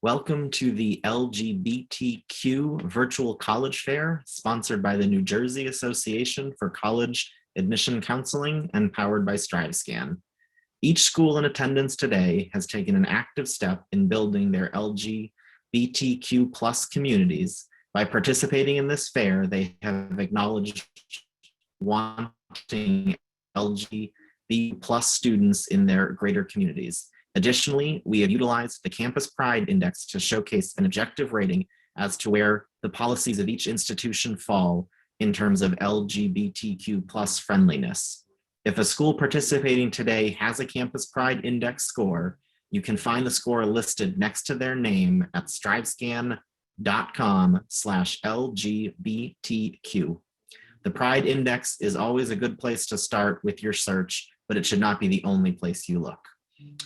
Welcome to the LGBTQ Virtual College Fair, sponsored by the New Jersey Association for College Admission Counseling and powered by StriveScan. Each school in attendance today has taken an active step in building their LGBTQ plus communities. By participating in this fair, they have acknowledged wanting LGBT plus students in their greater communities. Additionally, we have utilized the Campus Pride Index to showcase an objective rating as to where the policies of each institution fall in terms of LGBTQ plus friendliness. If a school participating today has a Campus Pride Index score, you can find the score listed next to their name at strivescan.com/LGBTQ. The Pride Index is always a good place to start with your search, but it should not be the only place you look.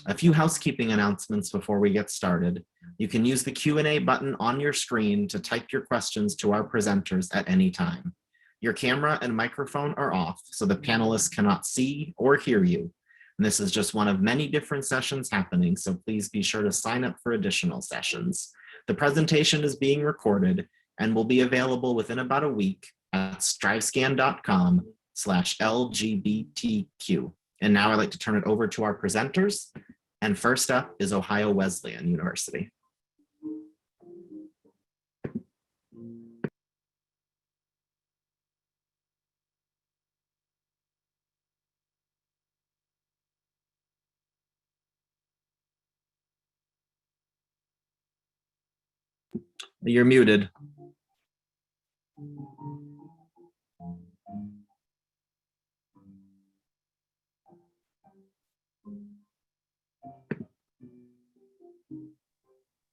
A few housekeeping announcements before we get started. You can use the Q&A button on your screen to type your questions to our presenters at any time. Your camera and microphone are off, so the panelists cannot see or hear you. And this is just one of many different sessions happening, so please be sure to sign up for additional sessions. The presentation is being recorded and will be available within about a week at strivescan.com/LGBTQ. And now I'd like to turn it over to our presenters. And first up is Ohio Wesleyan University. You're muted.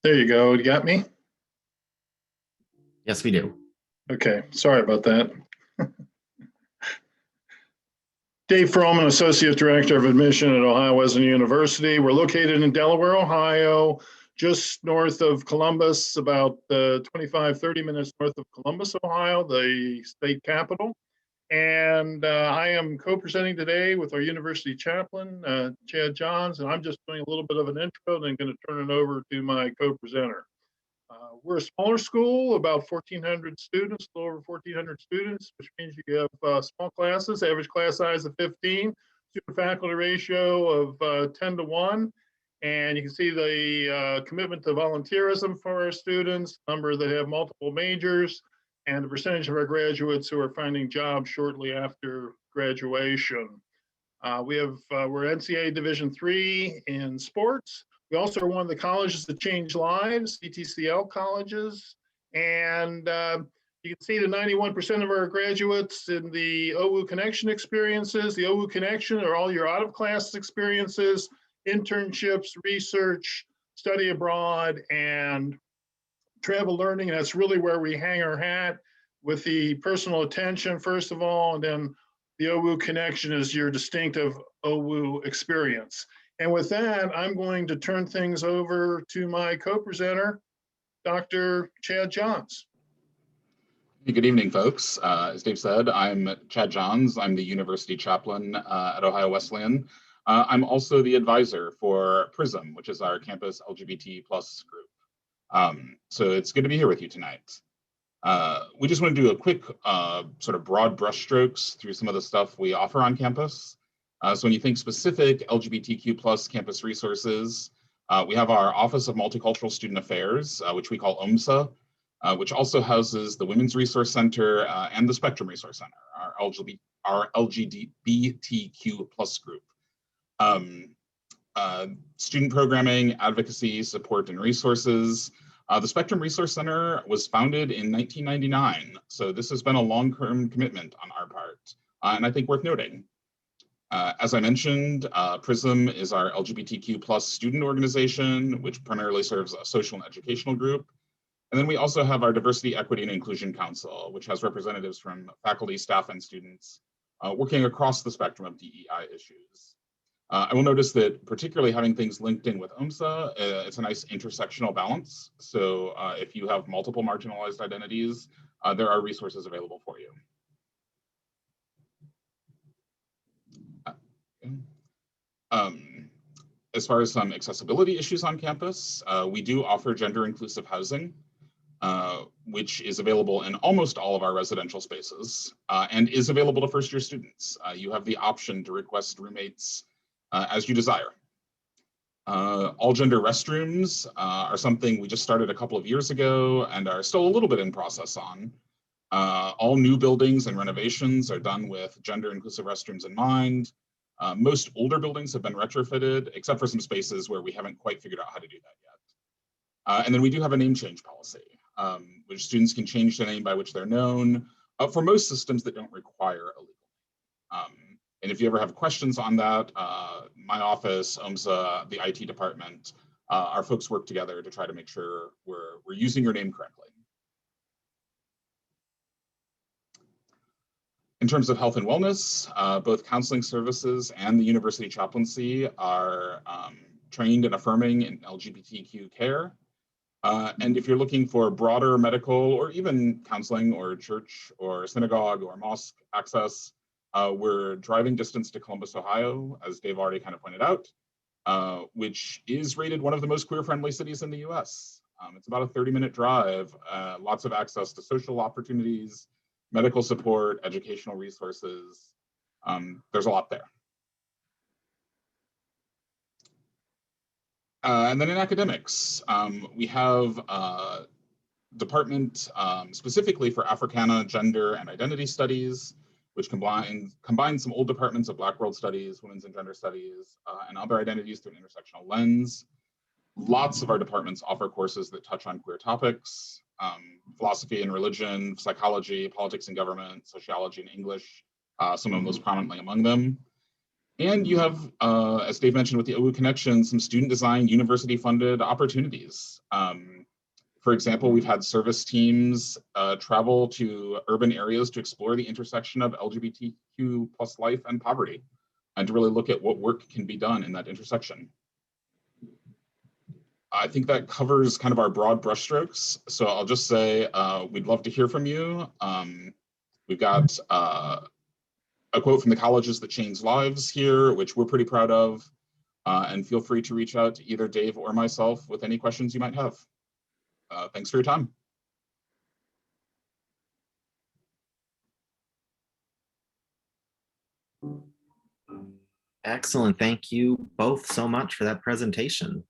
There you go. You got me? Yes, we do. Okay. Sorry about that. Dave Froman, Associate Director of Admission at Ohio Wesleyan University. We're located in Delaware, Ohio, just north of Columbus, about 25-30 minutes north of Columbus, Ohio, the state capital. And I am co-presenting today with our university chaplain, Chad Johns, and I'm just doing a little bit of an intro and then going to turn it over to my co-presenter. We're a smaller school, about 1,400 students, a little over 1,400 students, which means you have small classes, average class size of 15, student faculty ratio of 10-1. And you can see the commitment to volunteerism for our students, number that have multiple majors, and the percentage of our graduates who are finding jobs shortly after graduation. We're NCAA Division III in sports. We also are one of the colleges that change lives, CTCL colleges. And you can see the 91% of our graduates in the OWU Connection experiences. The OWU Connection are all your out-of-class experiences, internships, research, study abroad, and travel learning. That's really where we hang our hat with the personal attention, first of all, and then the OWU Connection is your distinctive OWU experience. And with that, I'm going to turn things over to my co-presenter, Dr. Chad Johns. Good evening, folks. As Dave said, I'm Chad Johns. I'm the university chaplain at Ohio Wesleyan. I'm also the advisor for PRISM, which is our campus LGBT plus group. So it's good to be here with you tonight. We just want to do a quick sort of broad brushstrokes through some of the stuff we offer on campus. So when you think specific LGBTQ plus campus resources, we have our Office of Multicultural Student Affairs, which we call UMSA, which also houses the Women's Resource Center and the Spectrum Resource Center, our LGBTQ plus group. Student programming, advocacy, support, and resources. The Spectrum Resource Center was founded in 1999, so this has been a long-term commitment on our part, and I think worth noting. As I mentioned, PRISM is our LGBTQ plus student organization, which primarily serves a social and educational group. And then we also have our Diversity, Equity, and Inclusion Council, which has representatives from faculty, staff, and students working across the spectrum of DEI issues. I will notice that particularly having things linked in with UMSA, it's a nice intersectional balance. So if you have multiple marginalized identities, there are resources available for you. As far as some accessibility issues on campus, we do offer gender inclusive housing, which is available in almost all of our residential spaces and is available to first-year students. You have the option to request roommates as you desire. All gender restrooms are something we just started a couple of years ago and are still a little bit in process on. All new buildings and renovations are done with gender inclusive restrooms in mind. Most older buildings have been retrofitted, except for some spaces where we haven't quite figured out how to do that yet. And then we do have a name change policy, which students can change the name by which they're known for most systems that don't require a legal name. And if you ever have questions on that, my office, OMSA, the IT department, our folks work together to try to make sure we're using your name correctly. In terms of health and wellness, both counseling services and the university chaplaincy are trained and affirming in LGBTQ care. And if you're looking for broader medical or even counseling or church or synagogue or mosque access, we're driving distance to Columbus, Ohio, as Dave already kind of pointed out, which is rated one of the most queer-friendly cities in the US. It's about a 30-minute drive, lots of access to social opportunities, medical support, educational resources. There's a lot there. And then in academics, we have a department specifically for Africana, gender, and identity studies, which combines some old departments of Black World Studies, Women's and Gender Studies, and other identities through an intersectional lens. Lots of our departments offer courses that touch on queer topics. Philosophy and religion, psychology, politics and government, sociology and English, some of the most prominently among them. And you have, as Dave mentioned with the OU Connection, some student design university funded opportunities. For example, we've had service teams travel to urban areas to explore the intersection of LGBTQ plus life and poverty, and to really look at what work can be done in that intersection. I think that covers kind of our broad brushstrokes. So I'll just say we'd love to hear from you. We've got a quote from the Colleges That Change Lives here, which we're pretty proud of. And feel free to reach out to either Dave or myself with any questions you might have. Thanks for your time. Excellent. Thank you both so much for that presentation.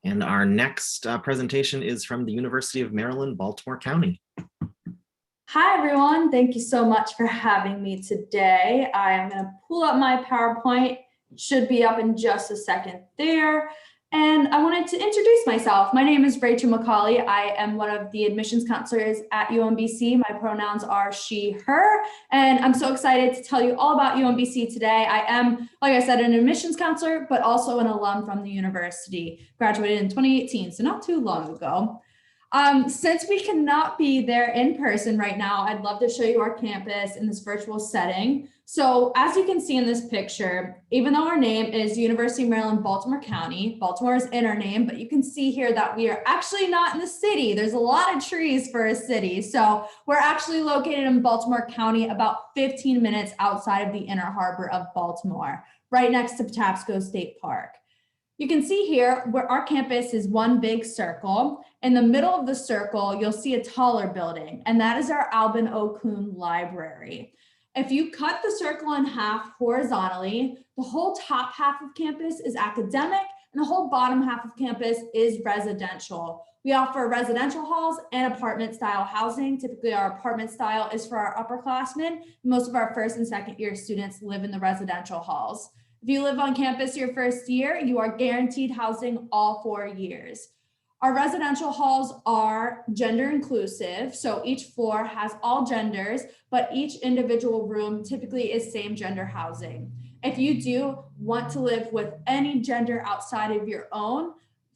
And our next presentation is from the University of Maryland, Baltimore County. Hi, everyone. Thank you so much for having me today. I am going to pull up my PowerPoint. It should be up in just a second there. And I wanted to introduce myself. My name is Rachel McCauley. I am one of the admissions counselors at UMBC. My pronouns are she, her, and I'm so excited to tell you all about UMBC today. I am, like I said, an admissions counselor, but also an alum from the university. Graduated in 2018, so not too long ago. Since we cannot be there in person right now, I'd love to show you our campus in this virtual setting. So as you can see in this picture, even though our name is University of Maryland, Baltimore County, Baltimore is in our name, but you can see here that we are actually not in the city. There's a lot of trees for a city. So we're actually located in Baltimore County, about 15 minutes outside of the inner harbor of Baltimore, right next to Patapsco State Park. You can see here where our campus is one big circle. In the middle of the circle, you'll see a taller building, and that is our Albin O. Kuhn Library. If you cut the circle in half horizontally, the whole top half of campus is academic, and the whole bottom half of campus is residential. We offer residential halls and apartment style housing. Typically, our apartment style is for our upperclassmen. Most of our first and second year students live in the residential halls. If you live on campus your first year, you are guaranteed housing all 4 years. Our residential halls are gender inclusive, so each floor has all genders, but each individual room typically is same gender housing. If you do want to live with any gender outside of your own,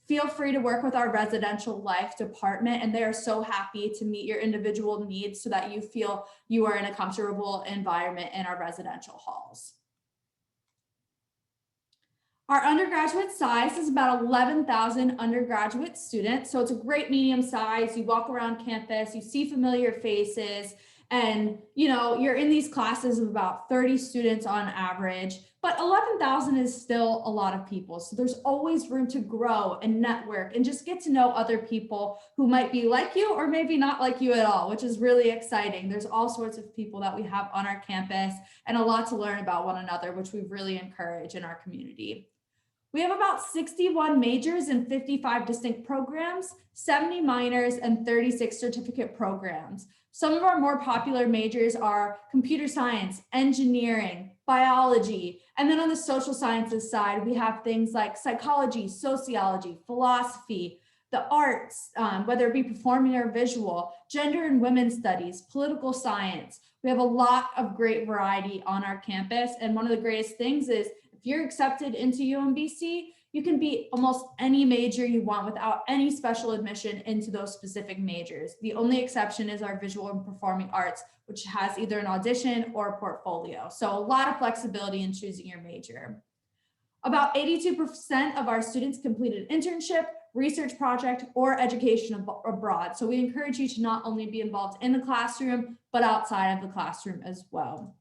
feel free to work with our residential life department, and they are so happy to meet your individual needs so that you feel you are in a comfortable environment in our residential halls. Our undergraduate size is about 11,000 undergraduate students, so it's a great medium size. You walk around campus, you see familiar faces, And, you know, you're in these classes of about 30 students on average, but 11,000 is still a lot of people. So there's always room to grow and network and just get to know other people who might be like you or maybe not like you at all, which is really exciting. There's all sorts of people that we have on our campus and a lot to learn about one another, which we really encourage in our community. We have about 61 majors and 55 distinct programs, 70 minors, and 36 certificate programs. Some of our more popular majors are computer science, engineering, biology, and then on the social sciences side, we have things like psychology, sociology, philosophy, the arts, whether it be performing or visual, gender and women's studies, political science. We have a lot of great variety on our campus. And one of the greatest things is if you're accepted into UMBC, you can be almost any major you want without any special admission into those specific majors. The only exception is our visual and performing arts, which has either an audition or a portfolio. So a lot of flexibility in choosing your major. About 82% of our students completed an internship, research project, or education abroad. So we encourage you to not only be involved in the classroom, but outside of the classroom as well.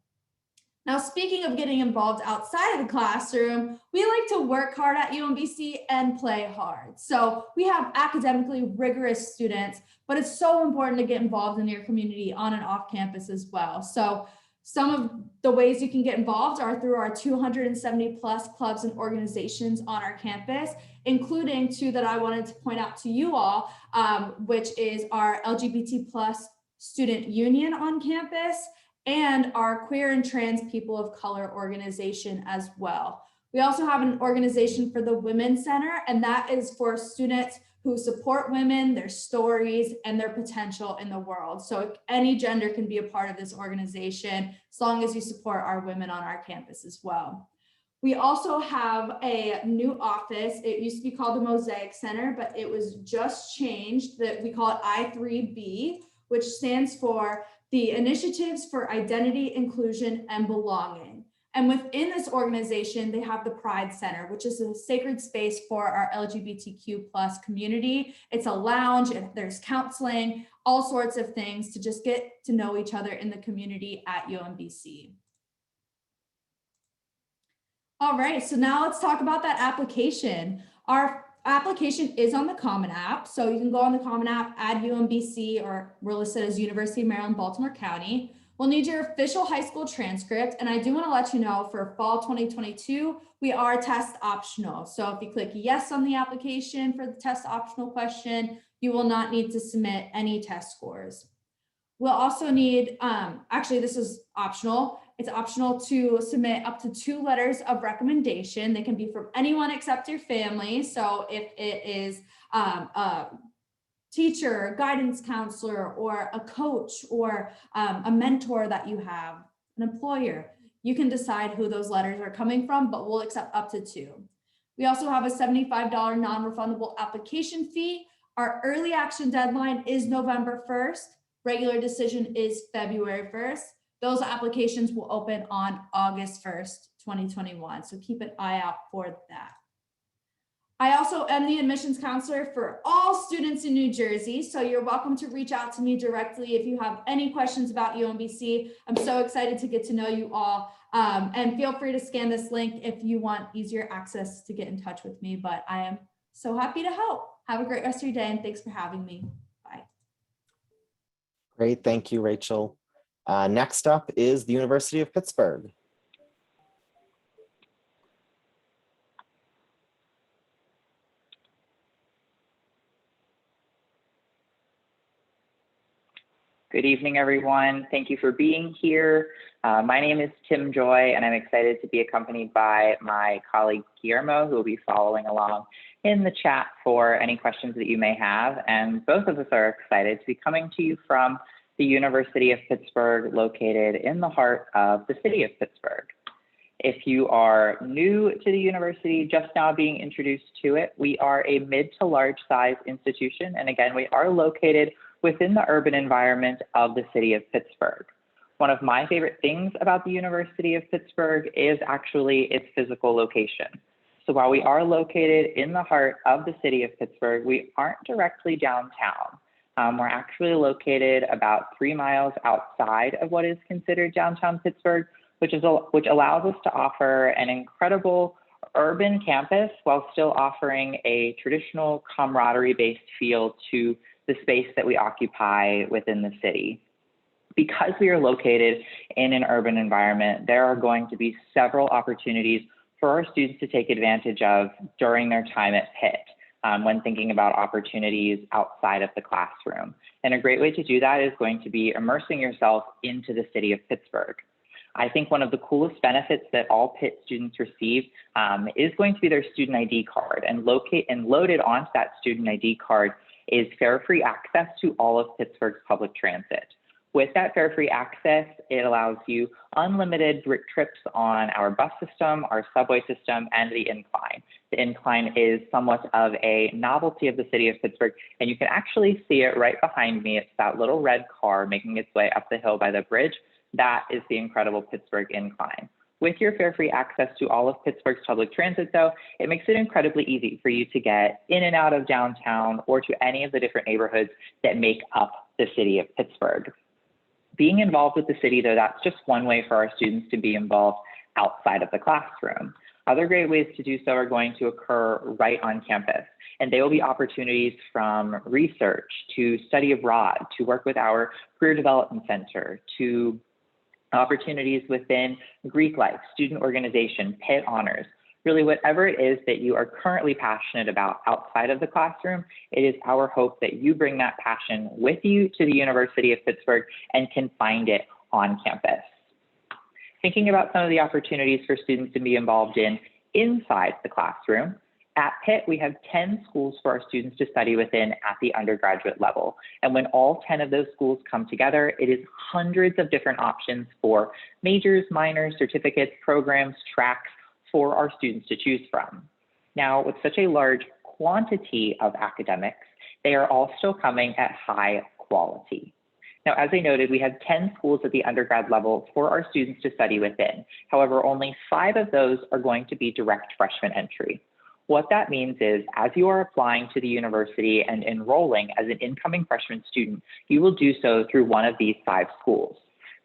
Now, speaking of getting involved outside of the classroom, we like to work hard at UMBC and play hard. So we have academically rigorous students, but it's so important to get involved in your community on and off campus as well. So some of the ways you can get involved are through our 270 plus clubs and organizations on our campus, including two that I wanted to point out to you all, which is our LGBT plus student union on campus and our queer and trans people of color organization as well. We also have an organization for the Women's Center, and that is for students who support women, their stories, and their potential in the world. So any gender can be a part of this organization as long as you support our women on our campus as well. We also have a new office. It used to be called the Mosaic Center, but it was just changed. That we call it I3B, which stands for the Initiatives for Identity, Inclusion, and Belonging. And within this organization, they have the Pride Center, which is a sacred space for our LGBTQ plus community. It's a lounge, there's counseling, all sorts of things to just get to know each other in the community at UMBC. All right, so now let's talk about that application. Our application is on the Common App. So you can go on the Common App, add UMBC, or we're listed as University of Maryland, Baltimore County. We'll need your official high school transcript. And I do want to let you know for fall 2022, we are test optional. So if you click yes on the application for the test optional question, you will not need to submit any test scores. We'll also need, actually this is optional. It's optional to submit up to 2 letters of recommendation. They can be from anyone except your family. So if it is a teacher, a guidance counselor, or a coach, or a mentor that you have, an employer, you can decide who those letters are coming from, but we'll accept up to 2. We also have a $75 non-refundable application fee. Our early action deadline is November 1st. Regular decision is February 1st. Those applications will open on August 1st, 2021. So keep an eye out for that. I also am the admissions counselor for all students in New Jersey. So you're welcome to reach out to me directly if you have any questions about UMBC. I'm so excited to get to know you all. And feel free to scan this link if you want easier access to get in touch with me. But I am so happy to help. Have a great rest of your day and thanks for having me. Bye. Great, thank you, Rachel. Next up is the University of Pittsburgh. Good evening, everyone. Thank you for being here. My name is Tim Joy, and I'm excited to be accompanied by my colleague Guillermo, who will be following along in the chat for any questions that you may have. And both of us are excited to be coming to you from the University of Pittsburgh, located in the heart of the city of Pittsburgh. If you are new to the university, just now being introduced to it, we are a mid to large size institution. And again, we are located within the urban environment of the city of Pittsburgh. One of my favorite things about the University of Pittsburgh is actually its physical location. So while we are located in the heart of the city of Pittsburgh, we aren't directly downtown. We're actually located about 3 miles outside of what is considered downtown Pittsburgh, which allows us to offer an incredible urban campus while still offering a traditional camaraderie-based feel to the space that we occupy within the city. Because we are located in an urban environment, there are going to be several opportunities for our students to take advantage of during their time at Pitt when thinking about opportunities outside of the classroom. And a great way to do that is going to be immersing yourself into the city of Pittsburgh. I think one of the coolest benefits that all Pitt students receive is going to be their student ID card, and loaded onto that student ID card is fare-free access to all of Pittsburgh's public transit. With that fare-free access, it allows you unlimited trips on our bus system, our subway system, and the incline. The incline is somewhat of a novelty of the city of Pittsburgh, and you can actually see it right behind me. It's that little red car making its way up the hill by the bridge. That is the incredible Pittsburgh incline. With your fare-free access to all of Pittsburgh's public transit, though, it makes it incredibly easy for you to get in and out of downtown or to any of the different neighborhoods that make up the city of Pittsburgh. Being involved with the city, though, that's just one way for our students to be involved outside of the classroom. Other great ways to do so are going to occur right on campus, and they will be opportunities from research to study abroad, to work with our Career Development Center, to opportunities within Greek life, student organization, Pitt honors. Really, whatever it is that you are currently passionate about outside of the classroom, it is our hope that you bring that passion with you to the University of Pittsburgh and can find it on campus. Thinking about some of the opportunities for students to be involved in inside the classroom, at Pitt, we have 10 schools for our students to study within at the undergraduate level. And when all 10 of those schools come together, it is hundreds of different options for majors, minors, certificates, programs, tracks, for our students to choose from. Now, with such a large quantity of academics, they are all still coming at high quality. Now, as I noted, we have 10 schools at the undergrad level for our students to study within. However, only 5 of those are going to be direct freshman entry. What that means is, as you are applying to the university and enrolling as an incoming freshman student, you will do so through one of these 5 schools.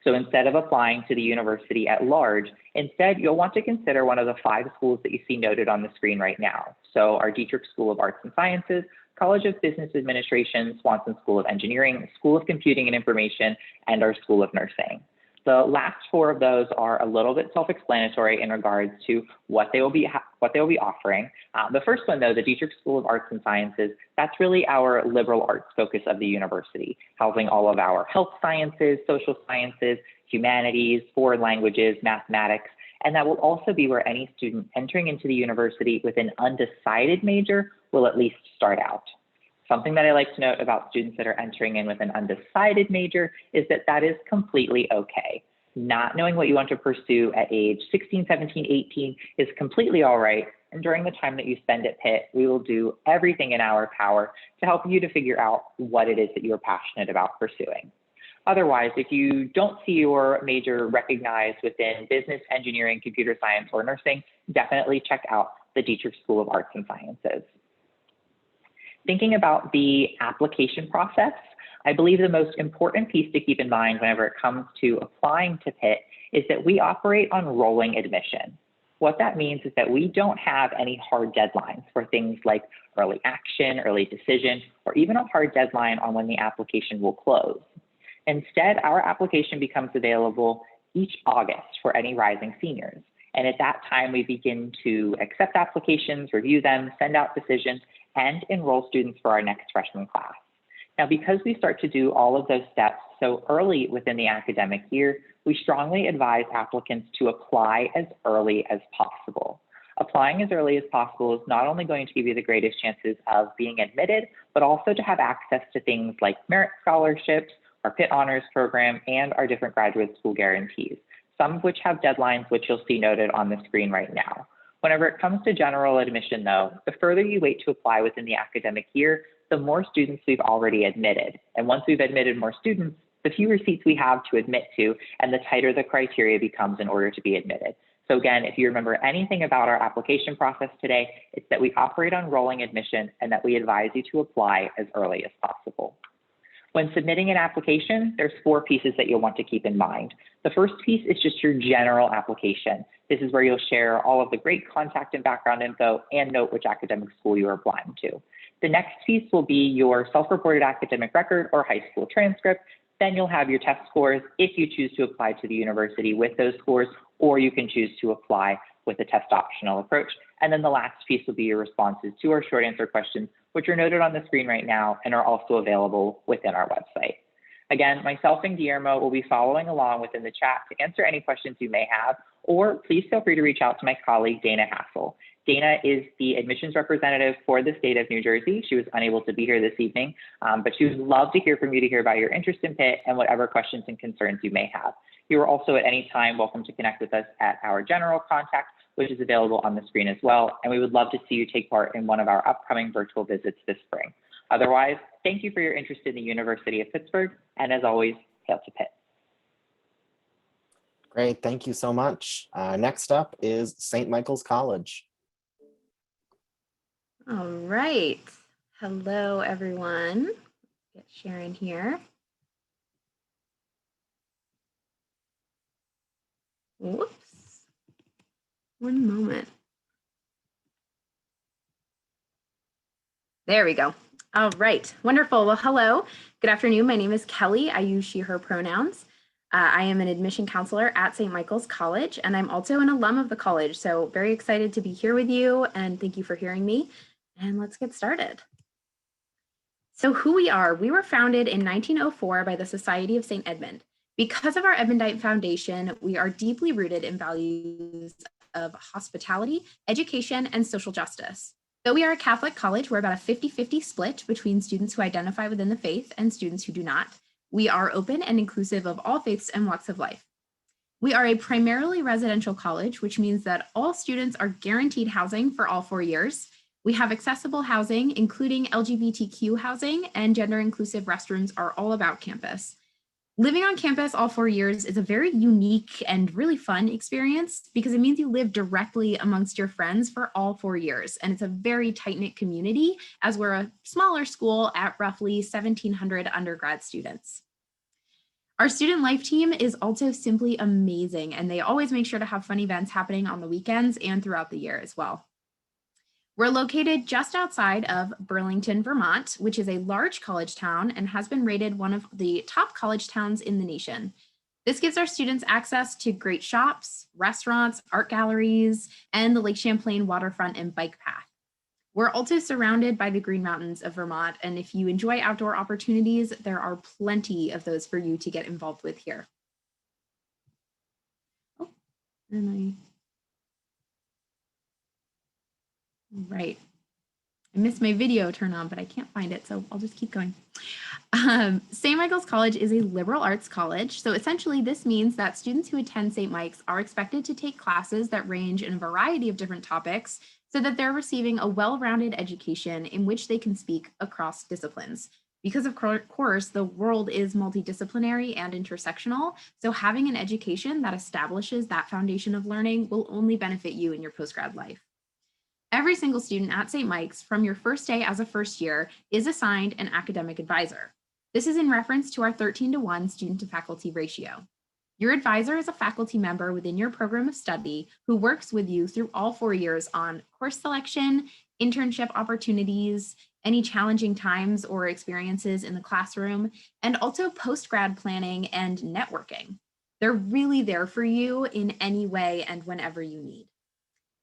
So instead of applying to the university at large, instead you'll want to consider one of the 5 schools that you see noted on the screen right now. So our Dietrich School of Arts and Sciences, College of Business Administration, Swanson School of Engineering, School of Computing and Information, and our School of Nursing. The last 4 of those are a little bit self-explanatory in regards to what they will be offering. The first one, though, the Dietrich School of Arts and Sciences, that's really our liberal arts focus of the university, housing all of our health sciences, social sciences, humanities, foreign languages, mathematics, and that will also be where any student entering into the university with an undecided major will at least start out. Something that I like to note about students that are entering in with an undecided major is that that is completely okay. Not knowing what you want to pursue at age 16, 17, 18 is completely all right. And during the time that you spend at Pitt, we will do everything in our power to help you to figure out what it is that you're passionate about pursuing. Otherwise, if you don't see your major recognized within business, engineering, computer science, or nursing, definitely check out the Dietrich School of Arts and Sciences. Thinking about the application process, I believe the most important piece to keep in mind whenever it comes to applying to Pitt is that we operate on rolling admission. What that means is that we don't have any hard deadlines for things like early action, early decision, or even a hard deadline on when the application will close. Instead, our application becomes available each August for any rising seniors. And at that time, we begin to accept applications, review them, send out decisions, and enroll students for our next freshman class. Now, because we start to do all of those steps so early within the academic year, we strongly advise applicants to apply as early as possible. Applying as early as possible is not only going to give you the greatest chances of being admitted, but also to have access to things like merit scholarships, our Pitt Honors Program, and our different graduate school guarantees, some of which have deadlines, which you'll see noted on the screen right now. Whenever it comes to general admission, though, the further you wait to apply within the academic year, the more students we've already admitted. And once we've admitted more students, the fewer seats we have to admit to, and the tighter the criteria becomes in order to be admitted. So again, if you remember anything about our application process today, it's that we operate on rolling admission and that we advise you to apply as early as possible. When submitting an application, there's 4 pieces that you'll want to keep in mind. The first piece is just your general application. This is where you'll share all of the great contact and background info and note which academic school you're applying to. The next piece will be your self-reported academic record or high school transcript. Then you'll have your test scores if you choose to apply to the university with those scores, or you can choose to apply with a test optional approach. And then the last piece will be your responses to our short answer questions, which are noted on the screen right now and are also available within our website. Again, myself and Guillermo will be following along within the chat to answer any questions you may have, or please feel free to reach out to my colleague, Dana Hassel. Dana is the admissions representative for the state of New Jersey. She was unable to be here this evening, but she would love to hear from you to hear about your interest in Pitt and whatever questions and concerns you may have. You are also at any time welcome to connect with us at our general contact, which is available on the screen as well. And we would love to see you take part in one of our upcoming virtual visits this spring. Otherwise, thank you for your interest in the University of Pittsburgh. And as always, hail to Pitt. Great, thank you so much. Next up is St. Michael's College. All right. Hello, everyone. Get Sharon here. Whoops. One moment. There we go. All right. Wonderful. Well, hello. Good afternoon. My name is Kelly. I use she, her pronouns. I am an admission counselor at St. Michael's College, and I'm also an alum of the college. So very excited to be here with you, and thank you for hearing me. And let's get started. So who we are, we were founded in 1904 by the Society of St. Edmund. Because of our Edmundite foundation, we are deeply rooted in values of hospitality, education, and social justice. Though we are a Catholic college, we're about a 50-50 split between students who identify within the faith and students who do not. We are open and inclusive of all faiths and walks of life. We are a primarily residential college, which means that all students are guaranteed housing for all 4 years. We have accessible housing, including LGBTQ housing, and gender inclusive restrooms are all about campus. Living on campus all 4 years is a very unique and really fun experience because it means you live directly amongst your friends for all 4 years. And it's a very tight-knit community as we're a smaller school at roughly 1,700 undergrad students. Our student life team is also simply amazing, and they always make sure to have fun events happening on the weekends and throughout the year as well. We're located just outside of Burlington, Vermont, which is a large college town and has been rated one of the top college towns in the nation. This gives our students access to great shops, restaurants, art galleries, and the Lake Champlain waterfront and bike path. We're also surrounded by the Green Mountains of Vermont, and if you enjoy outdoor opportunities, there are plenty of those for you to get involved with here. Oh, and right. I missed my video turn on, but I can't find it, so I'll just keep going. St. Michael's College is a liberal arts college. So essentially this means that students who attend St. Mike's are expected to take classes that range in a variety of different topics so that they're receiving a well-rounded education in which they can speak across disciplines. Because of course, the world is multidisciplinary and intersectional, so having an education that establishes that foundation of learning will only benefit you in your postgrad life. Every single student at St. Mike's from your first day as a first year is assigned an academic advisor. This is in reference to our 13-to-1 student to faculty ratio. Your advisor is a faculty member within your program of study who works with you through all 4 years on course selection, internship opportunities, any challenging times or experiences in the classroom, and also post-grad planning and networking. They're really there for you in any way and whenever you need.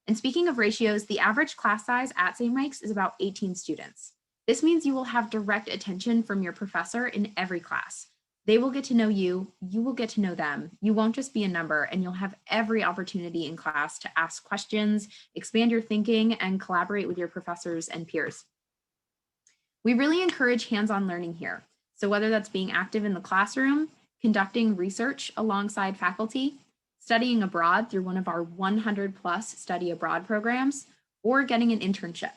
And speaking of ratios, the average class size at St. Mike's is about 18 students. This means you will have direct attention from your professor in every class. They will get to know you, you will get to know them. You won't just be a number, and you'll have every opportunity in class to ask questions, expand your thinking, and collaborate with your professors and peers. We really encourage hands-on learning here. So whether that's being active in the classroom, conducting research alongside faculty, studying abroad through one of our 100+ study abroad programs, or getting an internship.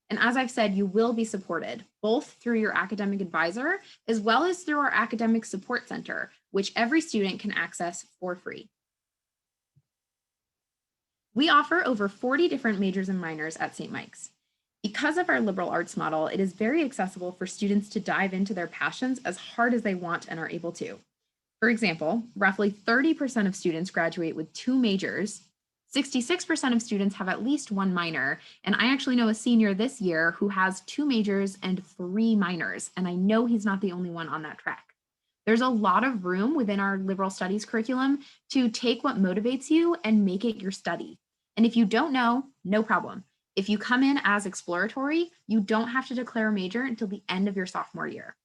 And as I've said, you will be supported both through your academic advisor as well as through our academic support center, which every student can access for free. We offer over 40 different majors and minors at St. Mike's. Because of our liberal arts model, it is very accessible for students to dive into their passions as hard as they want and are able to. For example, roughly 30% of students graduate with 2 majors, 66% of students have at least 1 minor, and I actually know a senior this year who has 2 majors and 3 minors, and I know he's not the only one on that track. There's a lot of room within our liberal studies curriculum to take what motivates you and make it your study. And if you don't know, no problem. If you come in as exploratory, you don't have to declare a major until the end of your sophomore year.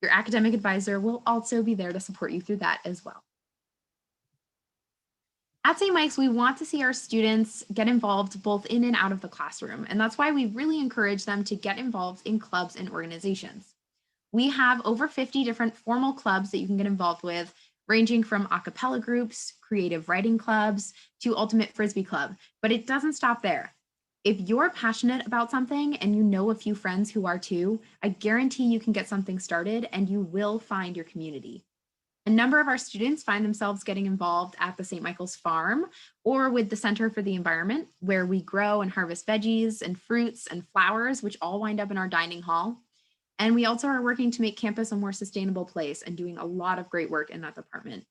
Your academic advisor will also be there to support you through that as well. At St. Mike's, we want to see our students get involved both in and out of the classroom, and that's why we really encourage them to get involved in clubs and organizations. We have over 50 different formal clubs that you can get involved with, ranging from a cappella groups, creative writing clubs, to Ultimate Frisbee Club, but it doesn't stop there. If you're passionate about something and you know a few friends who are too, I guarantee you can get something started and you will find your community. A number of our students find themselves getting involved at the St. Michael's Farm or with the Center for the Environment, where we grow and harvest veggies and fruits and flowers, which all wind up in our dining hall. And we also are working to make campus a more sustainable place and doing a lot of great work in that department.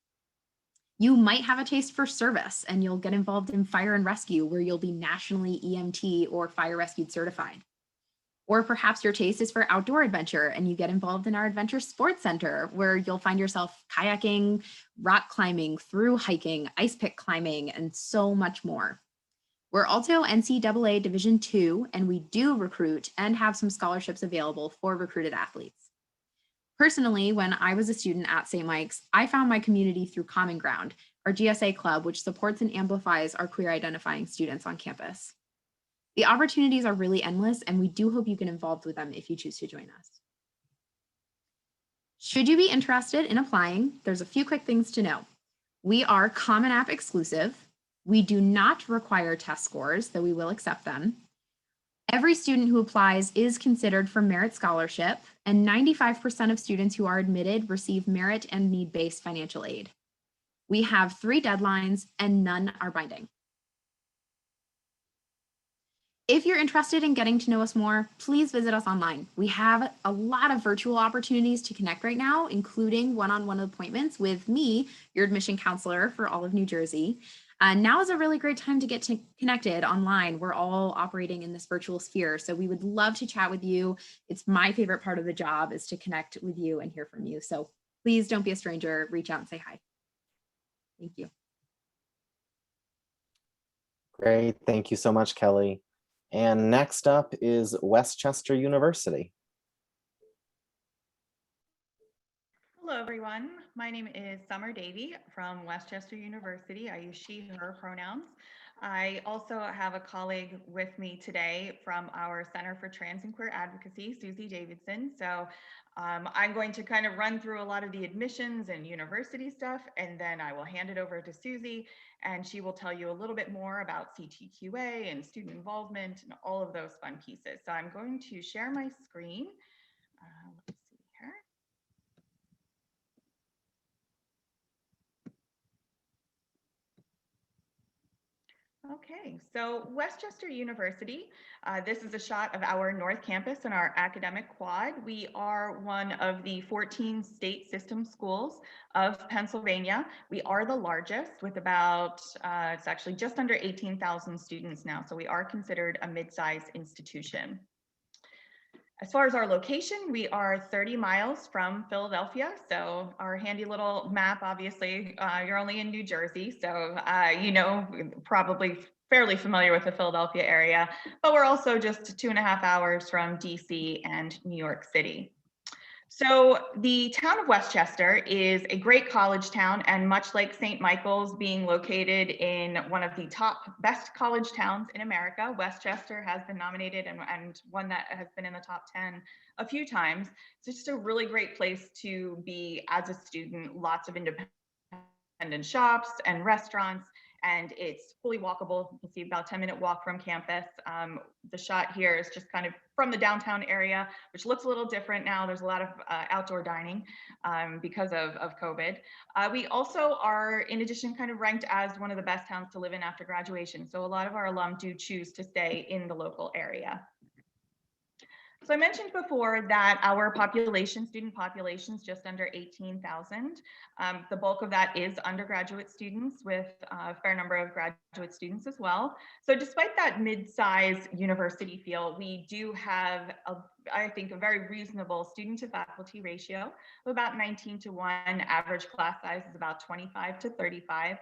You might have a taste for service and you'll get involved in fire and rescue, where you'll be nationally EMT or fire rescue certified. Or perhaps your taste is for outdoor adventure and you get involved in our Adventure Sports Center, where you'll find yourself kayaking, rock climbing, through hiking, ice pick climbing, and so much more. We're also NCAA Division II, and we do recruit and have some scholarships available for recruited athletes. Personally, when I was a student at St. Mike's, I found my community through Common Ground, our GSA club, which supports and amplifies our queer identifying students on campus. The opportunities are really endless, and we do hope you get involved with them if you choose to join us. Should you be interested in applying, there's a few quick things to know. We are Common App exclusive. We do not require test scores, though we will accept them. Every student who applies is considered for merit scholarship, and 95% of students who are admitted receive merit and need-based financial aid. We have 3 deadlines and none are binding. If you're interested in getting to know us more, please visit us online. We have a lot of virtual opportunities to connect right now, including one-on-one appointments with me, your admission counselor for all of New Jersey. Now is a really great time to get connected online. We're all operating in this virtual sphere, so we would love to chat with you. It's my favorite part of the job, is to connect with you and hear from you. So please don't be a stranger, reach out and say hi. Thank you. Great, thank you so much, Kelly. And next up is Westchester University. Hello, everyone. My name is Summer Davey from Westchester University. I use she, her pronouns. I also have a colleague with me today from our Center for Trans and Queer Advocacy, Susie Davidson. So I'm going to kind of run through a lot of the admissions and university stuff, and then I will hand it over to Susie, and she will tell you a little bit more about CTQA and student involvement and all of those fun pieces. So I'm going to share my screen. Let's see here. Okay, so Westchester University, this is a shot of our North Campus and our academic quad. We are one of the 14 state system schools of Pennsylvania. We are the largest with about, it's actually just under 18,000 students now, so we are considered a mid-sized institution. As far as our location, we are 30 miles from Philadelphia. So our handy little map, obviously, you're only in New Jersey. So, you know, probably fairly familiar with the Philadelphia area, but we're also just 2.5 hours from DC and New York City. So the town of Westchester is a great college town, and much like St. Michael's being located in one of the top best college towns in America, Westchester has been nominated and one that has been in the top 10 a few times. It's just a really great place to be as a student, lots of independent shops and restaurants, and it's fully walkable. You can see about 10-minute walk from campus. The shot here is just kind of from the downtown area, which looks a little different now. There's a lot of outdoor dining because of COVID. We also are, in addition, kind of ranked as one of the best towns to live in after graduation. So a lot of our alum do choose to stay in the local area. So I mentioned before that our student population is just under 18,000. The bulk of that is undergraduate students with a fair number of graduate students as well. So despite that mid-size university feel, we do have, I think, a very reasonable student to faculty ratio of about 19:1. Average class size is about 25 to 35.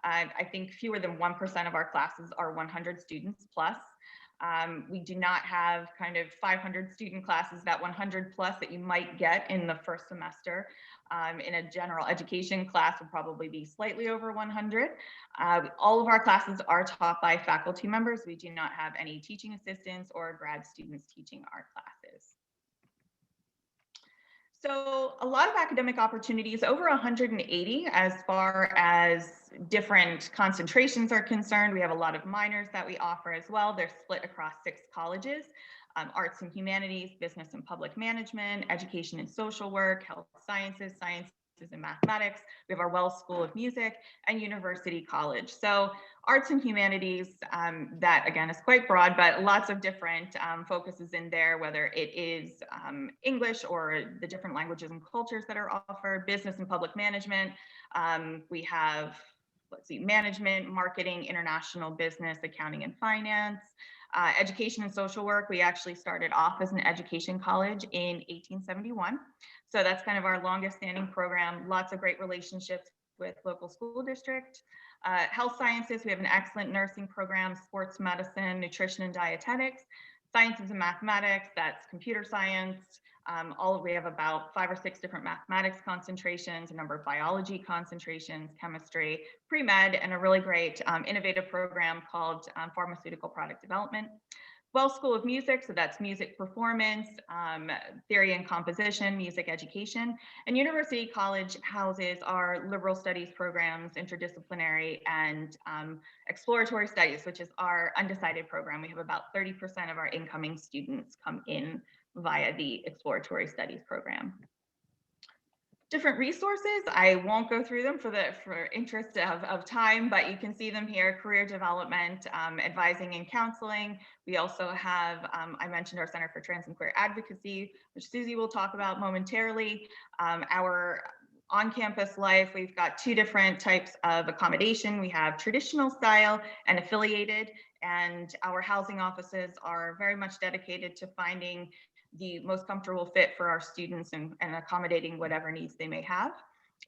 I think fewer than 1% of our classes are 100 students plus. We do not have kind of 500 student classes, that 100 plus that you might get in the first semester. In a general education class would probably be slightly over 100. All of our classes are taught by faculty members. We do not have any teaching assistants or grad students teaching our classes. So a lot of academic opportunities, over 180 as far as different concentrations are concerned. We have a lot of minors that we offer as well. They're split across 6 colleges: arts and humanities, business and public management, education and social work, health sciences, sciences and mathematics. We have our Wells School of Music and University College. So arts and humanities, that again is quite broad, but lots of different focuses in there, whether it is English or the different languages and cultures that are offered. Business and public management, we have, let's see, management, marketing, international business, accounting and finance. Education and social work, we actually started off as an education college in 1871. So that's kind of our longest standing program. Lots of great relationships with local school district. Health sciences, we have an excellent nursing program, sports medicine, nutrition and dietetics. Sciences and mathematics, that's computer science. We have about 5 or 6 different mathematics concentrations, a number of biology concentrations, chemistry, pre-med, and a really great innovative program called pharmaceutical product development. Wells School of Music, so that's music performance, theory and composition, music education. And University College houses our liberal studies programs, interdisciplinary, and exploratory studies, which is our undecided program. We have about 30% of our incoming students come in via the exploratory studies program. Different resources, I won't go through them for interest of time, but you can see them here: career development, advising and counseling. We also have, I mentioned our Center for Trans and Queer Advocacy, which Susie will talk about momentarily. Our on-campus life, we've got 2 different types of accommodation. We have traditional style and affiliated, and our housing offices are very much dedicated to finding the most comfortable fit for our students and accommodating whatever needs they may have.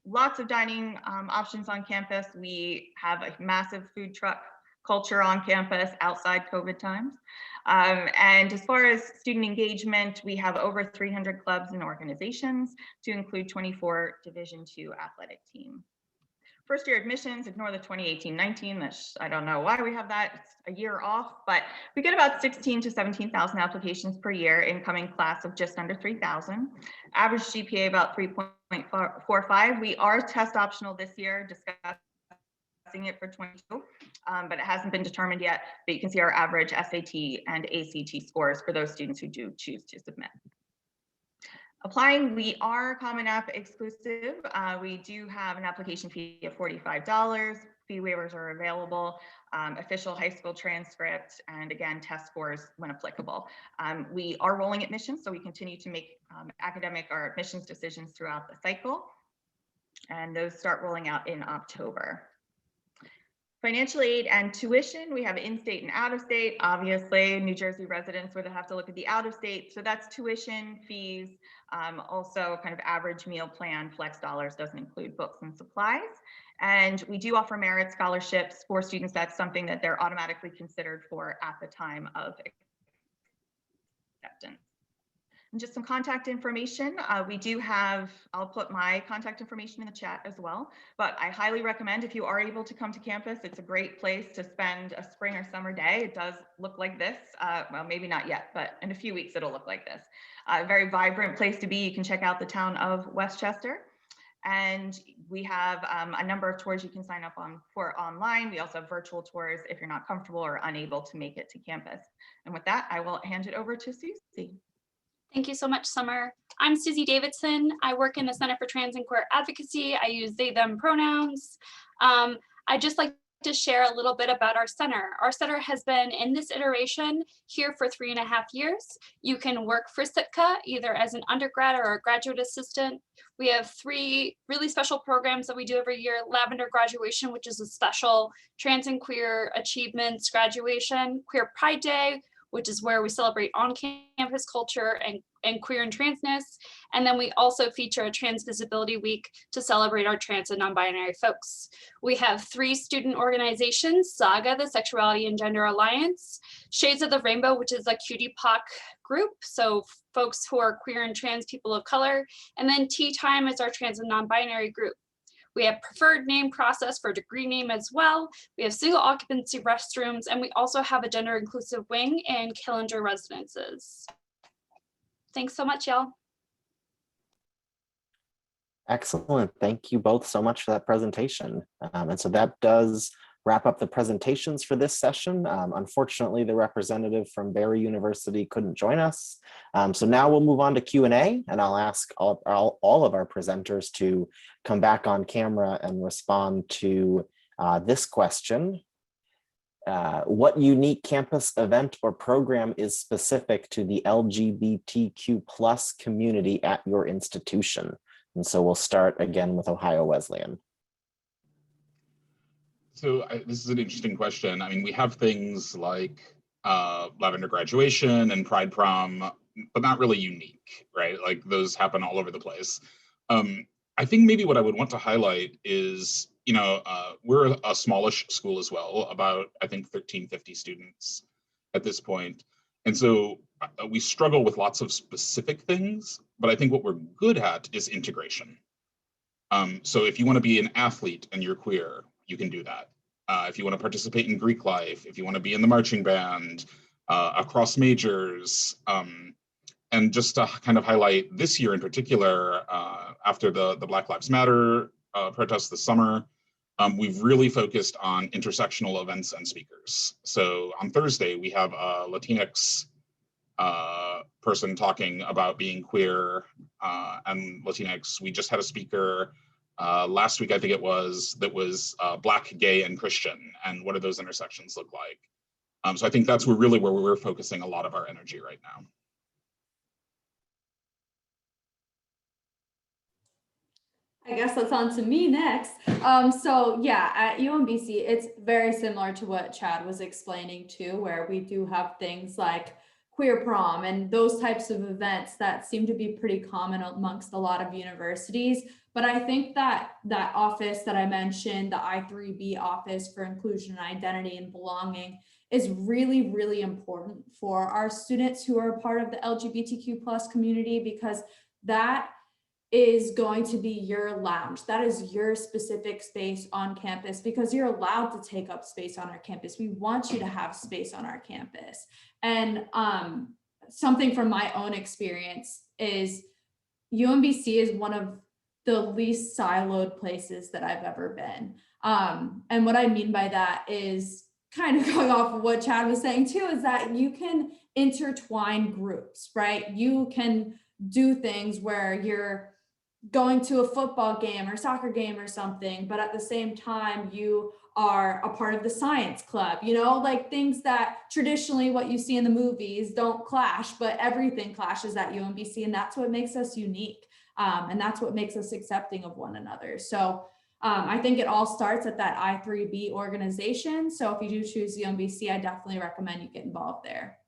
Lots of dining options on campus. We have a massive food truck culture on campus outside COVID times. And as far as student engagement, we have over 300 clubs and organizations to include 24 Division II athletic teams. First year admissions, ignore the 2018-19, I don't know why we have that, it's a year off, but we get about 16 to 17,000 applications per year, incoming class of just under 3,000. Average GPA about 3.45. We are test optional this year, discussing it for 22, but it hasn't been determined yet, but you can see our average SAT and ACT scores for those students who do choose to submit. Applying, we are Common App exclusive. We do have an application fee of $45. Fee waivers are available, official high school transcript, and again, test scores when applicable. We are rolling admissions, so we continue to make academic or admissions decisions throughout the cycle, and those start rolling out in October. Financial aid and tuition, we have in-state and out-of-state. Obviously, New Jersey residents would have to look at the out-of-state. So that's tuition, fees, also kind of average meal plan, flex dollars, doesn't include books and supplies. And we do offer merit scholarships for students. That's something that they're automatically considered for at the time of acceptance. And just some contact information. We do have, I'll put my contact information in the chat as well, but I highly recommend if you are able to come to campus, it's a great place to spend a spring or summer day. It does look like this. Well, maybe not yet, but in a few weeks, it'll look like this. A very vibrant place to be. You can check out the town of Westchester. And we have a number of tours you can sign up for online. We also have virtual tours if you're not comfortable or unable to make it to campus. And with that, I will hand it over to Susie. Thank you so much, Summer. I'm Susie Davidson. I work in the Center for Trans and Queer Advocacy. I use they, them pronouns. I'd just like to share a little bit about our center. Our center has been in this iteration here for 3.5 years. You can work for Sitka either as an undergrad or a graduate assistant. We have 3 really special programs that we do every year: Lavender Graduation, which is a special trans and queer achievements graduation; Queer Pride Day, which is where we celebrate on-campus culture and queer and transness. And then we also feature a Trans Visibility Week to celebrate our trans and non-binary folks. We have 3 student organizations: Saga, the Sexuality and Gender Alliance; Shades of the Rainbow, which is a cutie POC group, so folks who are queer and trans people of color; and then Tea Time is our trans and non-binary group. We have preferred name process for degree name as well. We have single occupancy restrooms, and we also have a gender inclusive wing and Killinger residences. Thanks so much, y'all. Excellent. Thank you both so much for that presentation. And so that does wrap up the presentations for this session. Unfortunately, the representative from Barry University couldn't join us. So now we'll move on to Q&A, and I'll ask all of our presenters to come back on camera and respond to this question. What unique campus event or program is specific to the LGBTQ+ community at your institution? And so we'll start again with Ohio Wesleyan. So this is an interesting question. I mean, we have things like Lavender Graduation and Pride Prom, but not really unique, right? Like those happen all over the place. I think maybe what I would want to highlight is, we're a smallish school as well, about, I think, 1350 students at this point. And so we struggle with lots of specific things, but I think what we're good at is integration. So if you want to be an athlete and you're queer, you can do that. If you want to participate in Greek life, if you want to be in the marching band, across majors, and just to kind of highlight this year in particular, after the Black Lives Matter protests this summer, we've really focused on intersectional events and speakers. So on Thursday, we have a Latinx person talking about being queer and Latinx. We just had a speaker last week, I think it was, that was Black, gay, and Christian, and what do those intersections look like? So I think that's really where we're focusing a lot of our energy right now. I guess that's on to me next. So yeah, at UMBC, it's very similar to what Chad was explaining too, where we do have things like queer prom and those types of events that seem to be pretty common amongst a lot of universities. But I think that that office that I mentioned, the I3B office for inclusion and identity and belonging, is really, really important for our students who are a part of the LGBTQ+ community, because that is going to be your lounge. That is your specific space on campus, because you're allowed to take up space on our campus. We want you to have space on our campus. And something from my own experience is UMBC is one of the least siloed places that I've ever been. And what I mean by that is kind of going off of what Chad was saying too, is that you can intertwine groups, right? You can do things where you're going to a football game or soccer game or something, but at the same time you are a part of the science club, like things that traditionally what you see in the movies don't clash, but everything clashes at UMBC, and that's what makes us unique. And that's what makes us accepting of one another. So I think it all starts at that I3B organization. So if you do choose UMBC, I definitely recommend you get involved there.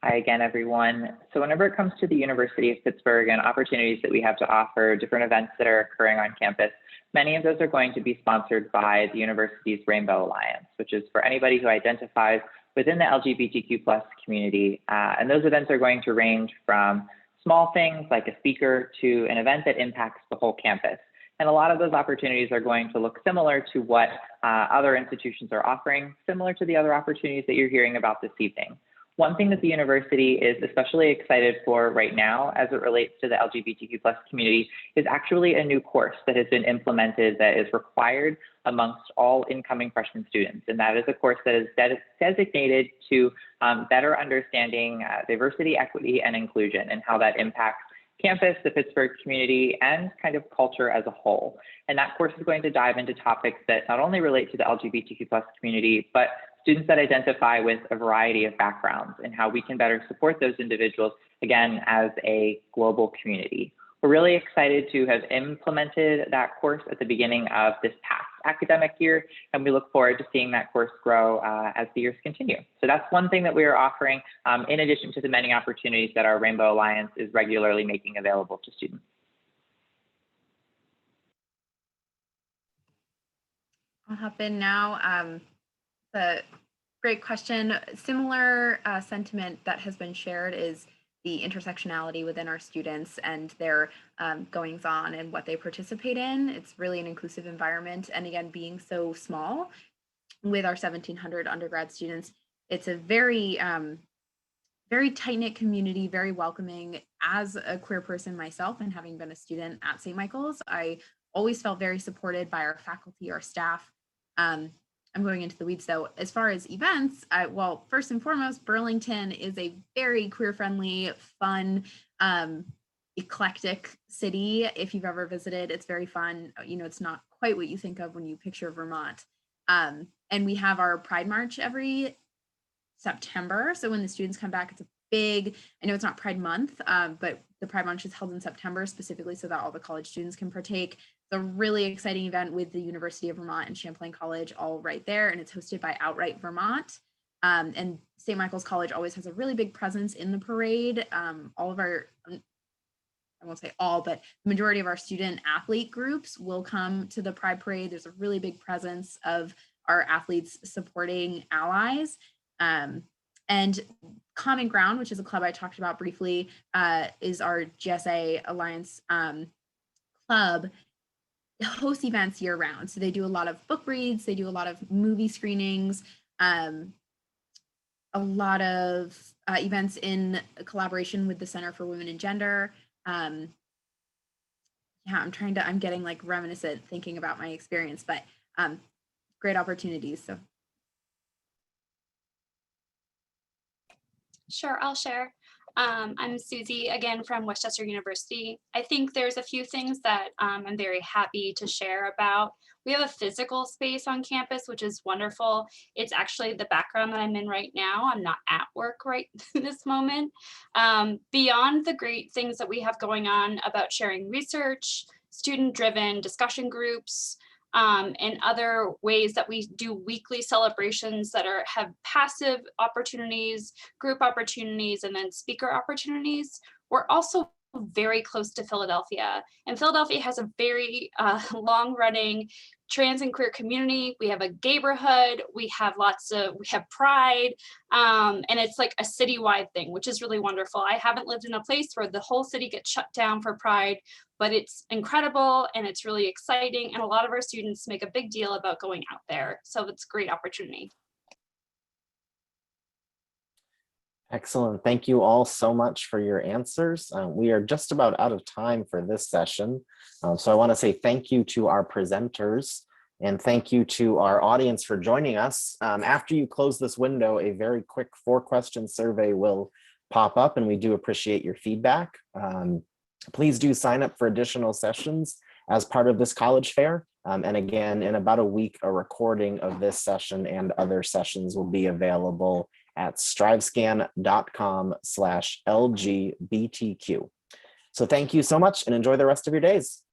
Hi again, everyone. So whenever it comes to the University of Pittsburgh and opportunities that we have to offer, different events that are occurring on campus, many of those are going to be sponsored by the university's Rainbow Alliance, which is for anybody who identifies within the LGBTQ+ community. And those events are going to range from small things like a speaker to an event that impacts the whole campus. And a lot of those opportunities are going to look similar to what other institutions are offering, similar to the other opportunities that you're hearing about this evening. One thing that the university is especially excited for right now as it relates to the LGBTQ+ community is actually a new course that has been implemented that is required amongst all incoming freshman students. And that is a course that is designated to better understanding diversity, equity, and inclusion, and how that impacts campus, the Pittsburgh community, and kind of culture as a whole. And that course is going to dive into topics that not only relate to the LGBTQ+ community, but students that identify with a variety of backgrounds and how we can better support those individuals, again, as a global community. We're really excited to have implemented that course at the beginning of this past academic year, and we look forward to seeing that course grow as the years continue. So that's one thing that we are offering, in addition to the many opportunities that our Rainbow Alliance is regularly making available to students. I'll hop in now. The great question. Similar sentiment that has been shared is the intersectionality within our students and their goings on and what they participate in. It's really an inclusive environment. And again, being so small with our 1,700 undergrad students, it's a very, very tight-knit community, very welcoming. As a queer person myself and having been a student at St. Michael's, I always felt very supported by our faculty, our staff. I'm going into the weeds though. As far as events, well, first and foremost, Burlington is a very queer-friendly, fun, eclectic city. If you've ever visited, it's very fun. You know, it's not quite what you think of when you picture Vermont. And we have our Pride March every September. So when the students come back, it's a big, I know it's not Pride Month, but the Pride March is held in September specifically so that all the college students can partake. It's a really exciting event with the University of Vermont and Champlain College all right there, and it's hosted by Outright Vermont. And St. Michael's College always has a really big presence in the parade. All of our, I won't say all, but the majority of our student athlete groups will come to the Pride Parade. There's a really big presence of our athletes supporting allies. And Common Ground, which is a club I talked about briefly, is our GSA Alliance club, hosts events year round. So they do a lot of book reads, they do a lot of movie screenings, a lot of events in collaboration with the Center for Women and Gender. Yeah, I'm getting like reminiscent thinking about my experience, but great opportunities. So. Sure, I'll share. I'm Susie, again, from Westchester University. I think there's a few things that I'm very happy to share about. We have a physical space on campus, which is wonderful. It's actually the background that I'm in right now. I'm not at work right this moment. Beyond the great things that we have going on about sharing research, student-driven discussion groups, and other ways that we do weekly celebrations that have passive opportunities, group opportunities, and then speaker opportunities. We're also very close to Philadelphia, and Philadelphia has a very long-running trans and queer community. We have a gayborhood, we have Pride, and it's like a citywide thing, which is really wonderful. I haven't lived in a place where the whole city gets shut down for Pride, but it's incredible and it's really exciting. And a lot of our students make a big deal about going out there. So it's a great opportunity. Excellent. Thank you all so much for your answers. We are just about out of time for this session. So I want to say thank you to our presenters and thank you to our audience for joining us. After you close this window, a very quick 4-question survey will pop up and we do appreciate your feedback. Please do sign up for additional sessions as part of this college fair. And again, in about a week, a recording of this session and other sessions will be available at strivescan.com/LGBTQ. So thank you so much and enjoy the rest of your days.